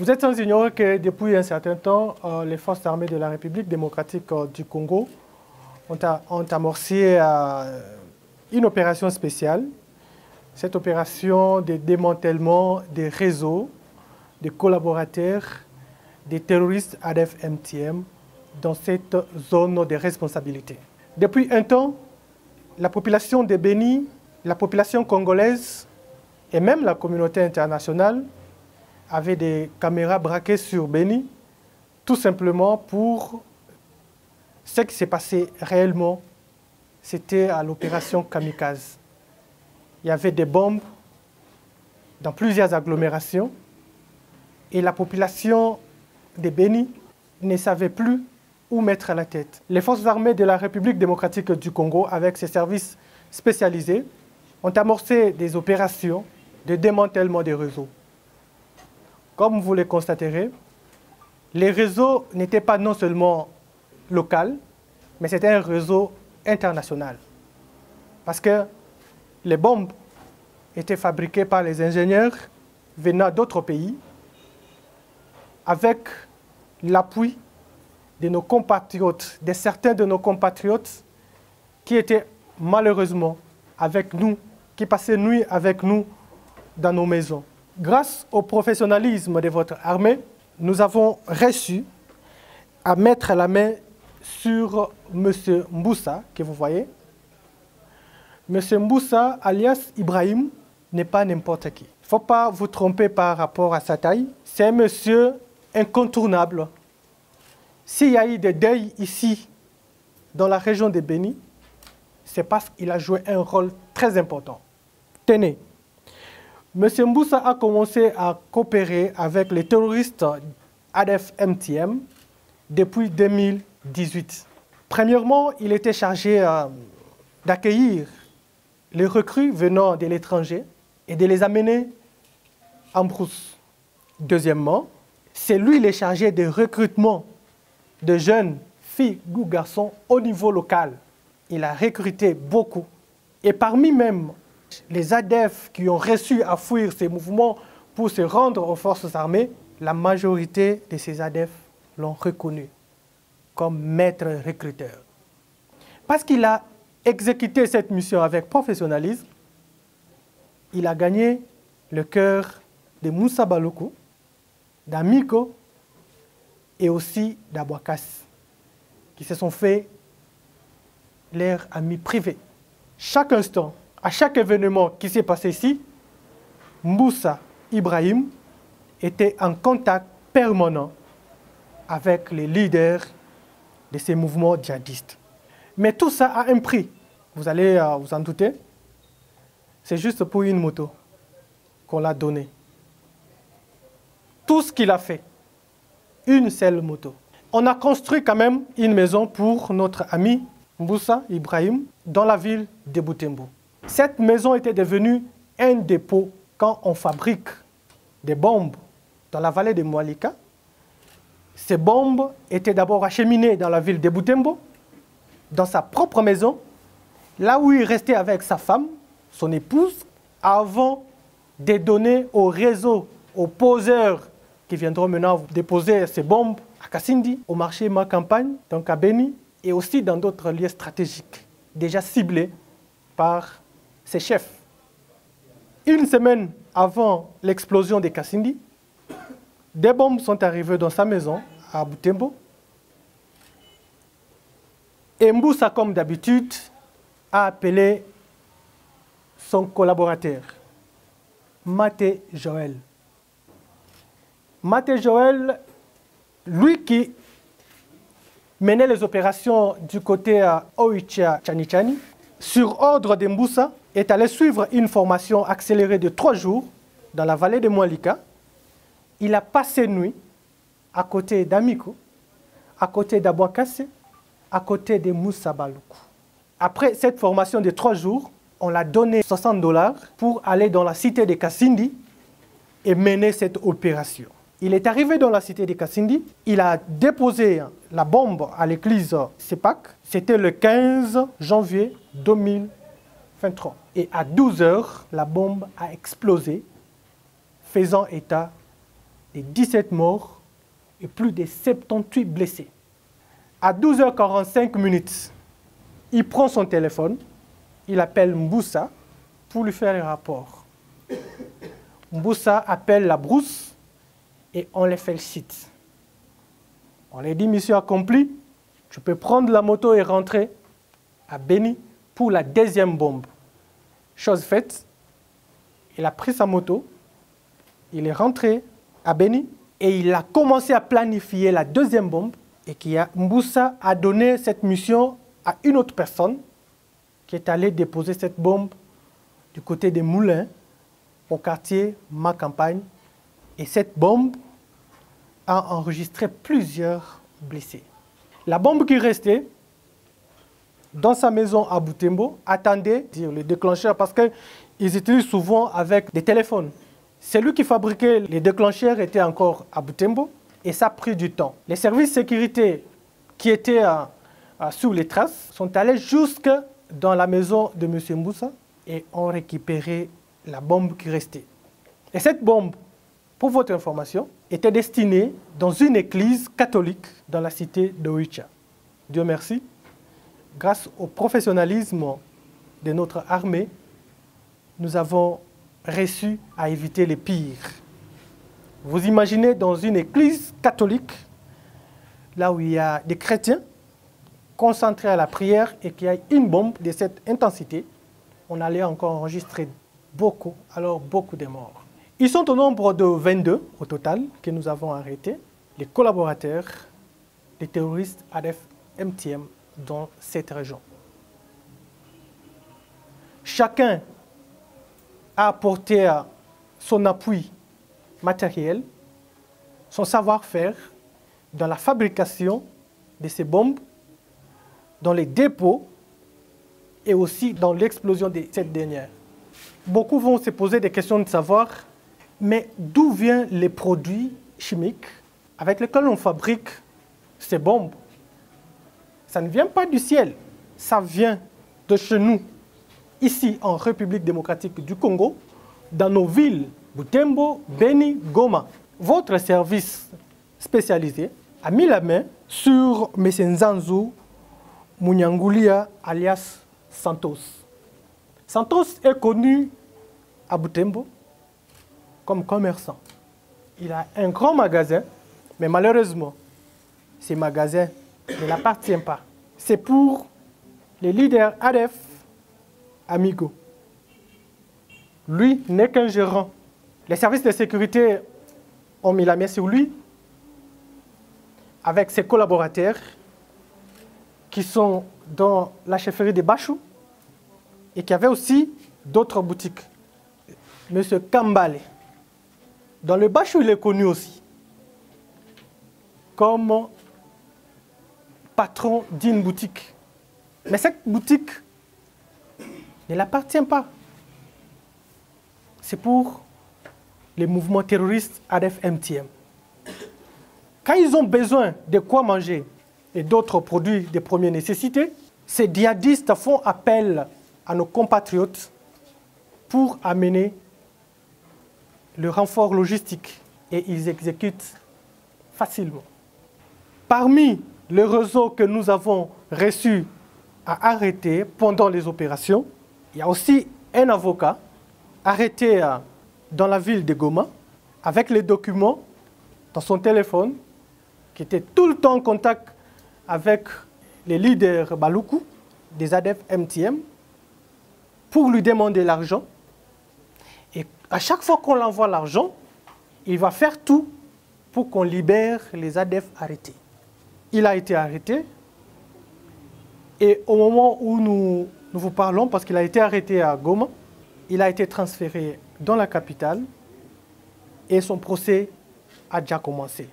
Vous êtes sans ignorer que depuis un certain temps, les forces armées de la République démocratique du Congo ont amorcé une opération spéciale. Cette opération de démantèlement des réseaux, des collaborateurs, des terroristes ADF-MTM dans cette zone de responsabilité. Depuis un temps, la population de Béni, la population congolaise et même la communauté internationale avaient des caméras braquées sur Béni, tout simplement pour ce qui s'est passé réellement. C'était à l'opération Kamikaze. Il y avait des bombes dans plusieurs agglomérations et la population de Béni ne savait plus où mettre la tête. Les forces armées de la République démocratique du Congo, avec ses services spécialisés, ont amorcé des opérations de démantèlement des réseaux. Comme vous le constaterez, les réseaux n'étaient pas non seulement locaux, mais c'était un réseau international. Parce que les bombes étaient fabriquées par les ingénieurs venant d'autres pays avec l'appui de nos compatriotes, de certains de nos compatriotes qui étaient malheureusement avec nous, qui passaient nuit avec nous dans nos maisons. Grâce au professionnalisme de votre armée, nous avons réussi à mettre la main sur M. Mboussa, que vous voyez. M. Mboussa, alias Ibrahim, n'est pas n'importe qui. Il ne faut pas vous tromper par rapport à sa taille. C'est un monsieur incontournable. S'il y a eu des deuils ici, dans la région de Béni, c'est parce qu'il a joué un rôle très important. Tenez, M. Mboussa a commencé à coopérer avec les terroristes ADF-MTM depuis 2018. Premièrement, il était chargé d'accueillir les recrues venant de l'étranger et de les amener en brousse. Deuxièmement, c'est lui le chargé de recrutement de jeunes filles ou garçons au niveau local. Il a recruté beaucoup. Et parmi même les ADF qui ont réussi à fuir ces mouvements pour se rendre aux forces armées, la majorité de ces ADF l'ont reconnu comme maître recruteur. Parce qu'il a exécuté cette mission avec professionnalisme, il a gagné le cœur de Moussa Baloukou, d'Amiko et aussi d'Abouakas, qui se sont fait leurs amis privés. Chaque instant, à chaque événement qui s'est passé ici, Mboussa Ibrahim était en contact permanent avec les leaders de ces mouvements djihadistes. Mais tout ça a un prix, vous allez vous en douter. C'est juste pour une moto qu'on l'a donné. Tout ce qu'il a fait, une seule moto. On a construit quand même une maison pour notre ami Mboussa Ibrahim dans la ville de Butembo. Cette maison était devenue un dépôt quand on fabrique des bombes dans la vallée de Moualika. Ces bombes étaient d'abord acheminées dans la ville de Butembo, dans sa propre maison, là où il restait avec sa femme, son épouse, avant de donner au réseau, aux poseurs qui viendront maintenant déposer ces bombes à Kassindi, au marché Ma Campagne, donc à Béni, et aussi dans d'autres lieux stratégiques, déjà ciblés par ses chefs. Une semaine avant l'explosion de Kassindi, des bombes sont arrivées dans sa maison à Butembo. Et Mboussa, comme d'habitude, a appelé son collaborateur, Maté Joël. Maté Joël, lui qui menait les opérations du côté Oicha-Chanichani, sur ordre de Mboussa, est allé suivre une formation accélérée de 3 jours dans la vallée de Moualika. Il a passé nuit à côté d'Amiko, à côté d'Abouakassé, à côté de Moussa Baloukou. Après cette formation de 3 jours, on l'a donné $60 pour aller dans la cité de Kassindi et mener cette opération. Il est arrivé dans la cité de Kassindi, il a déposé la bombe à l'église Sepak. C'était le 15 janvier 2023. Et à 12 h, la bombe a explosé, faisant état de 17 morts et plus de 78 blessés. À 12h45, il prend son téléphone, il appelle Mboussa pour lui faire le rapport. Mboussa appelle la brousse et on les félicite. On lui dit, mission accomplie, tu peux prendre la moto et rentrer à Beni pour la deuxième bombe. Chose faite, il a pris sa moto, il est rentré à Beni et il a commencé à planifier la deuxième bombe et Mboussa a donné cette mission à une autre personne qui est allée déposer cette bombe du côté des Moulins au quartier Ma Campagne. Et cette bombe a enregistré plusieurs blessés. La bombe qui restait dans sa maison à Butembo attendait le déclencheur parce qu'ils utilisent souvent avec des téléphones. Celui qui fabriquait les déclencheurs était encore à Butembo et ça a pris du temps. Les services de sécurité qui étaient sur les traces sont allés jusque dans la maison de M. Mboussa et ont récupéré la bombe qui restait. Et cette bombe, pour votre information, était destinée dans une église catholique dans la cité de Oicha. Dieu merci, grâce au professionnalisme de notre armée, nous avons réussi à éviter les pires. Vous imaginez dans une église catholique, là où il y a des chrétiens concentrés à la prière et qu'il y a une bombe de cette intensité, on allait encore enregistrer beaucoup de morts. Ils sont au nombre de 22 au total que nous avons arrêtés, les collaborateurs des terroristes ADF-MTM dans cette région. Chacun a apporté son appui matériel, son savoir-faire dans la fabrication de ces bombes, dans les dépôts et aussi dans l'explosion de cette dernière. Beaucoup vont se poser des questions de savoir, mais d'où viennent les produits chimiques avec lesquels on fabrique ces bombes? Ça ne vient pas du ciel, ça vient de chez nous, ici en République démocratique du Congo, dans nos villes Butembo, Beni, Goma. Votre service spécialisé a mis la main sur M. Nzanzu Munyangulia alias Santos. Santos est connu à Butembo comme commerçant. Il a un grand magasin, mais malheureusement, ces magasins ne l'appartiennent pas. C'est pour les leaders ADF Amigo. Lui n'est qu'un gérant. Les services de sécurité ont mis la main sur lui avec ses collaborateurs qui sont dans la chefferie de Bachou et qui avaient aussi d'autres boutiques. Monsieur Kambale. Dans le Bachou, il est connu aussi comme patron d'une boutique. Mais cette boutique ne l'appartient pas. C'est pour les mouvements terroristes ADF-MTM. Quand ils ont besoin de quoi manger et d'autres produits de première nécessité, ces djihadistes font appel à nos compatriotes pour amener le renfort logistique et ils exécutent facilement. Parmi les réseaux que nous avons reçus à arrêter pendant les opérations, il y a aussi un avocat arrêté dans la ville de Goma avec les documents dans son téléphone qui était tout le temps en contact avec les leaders Baloukou des ADF-MTM pour lui demander l'argent. Et à chaque fois qu'on l'envoie l'argent, il va faire tout pour qu'on libère les ADF arrêtés. Il a été arrêté et au moment où nous vous parlons, parce qu'il a été arrêté à Goma, il a été transféré dans la capitale et son procès a déjà commencé.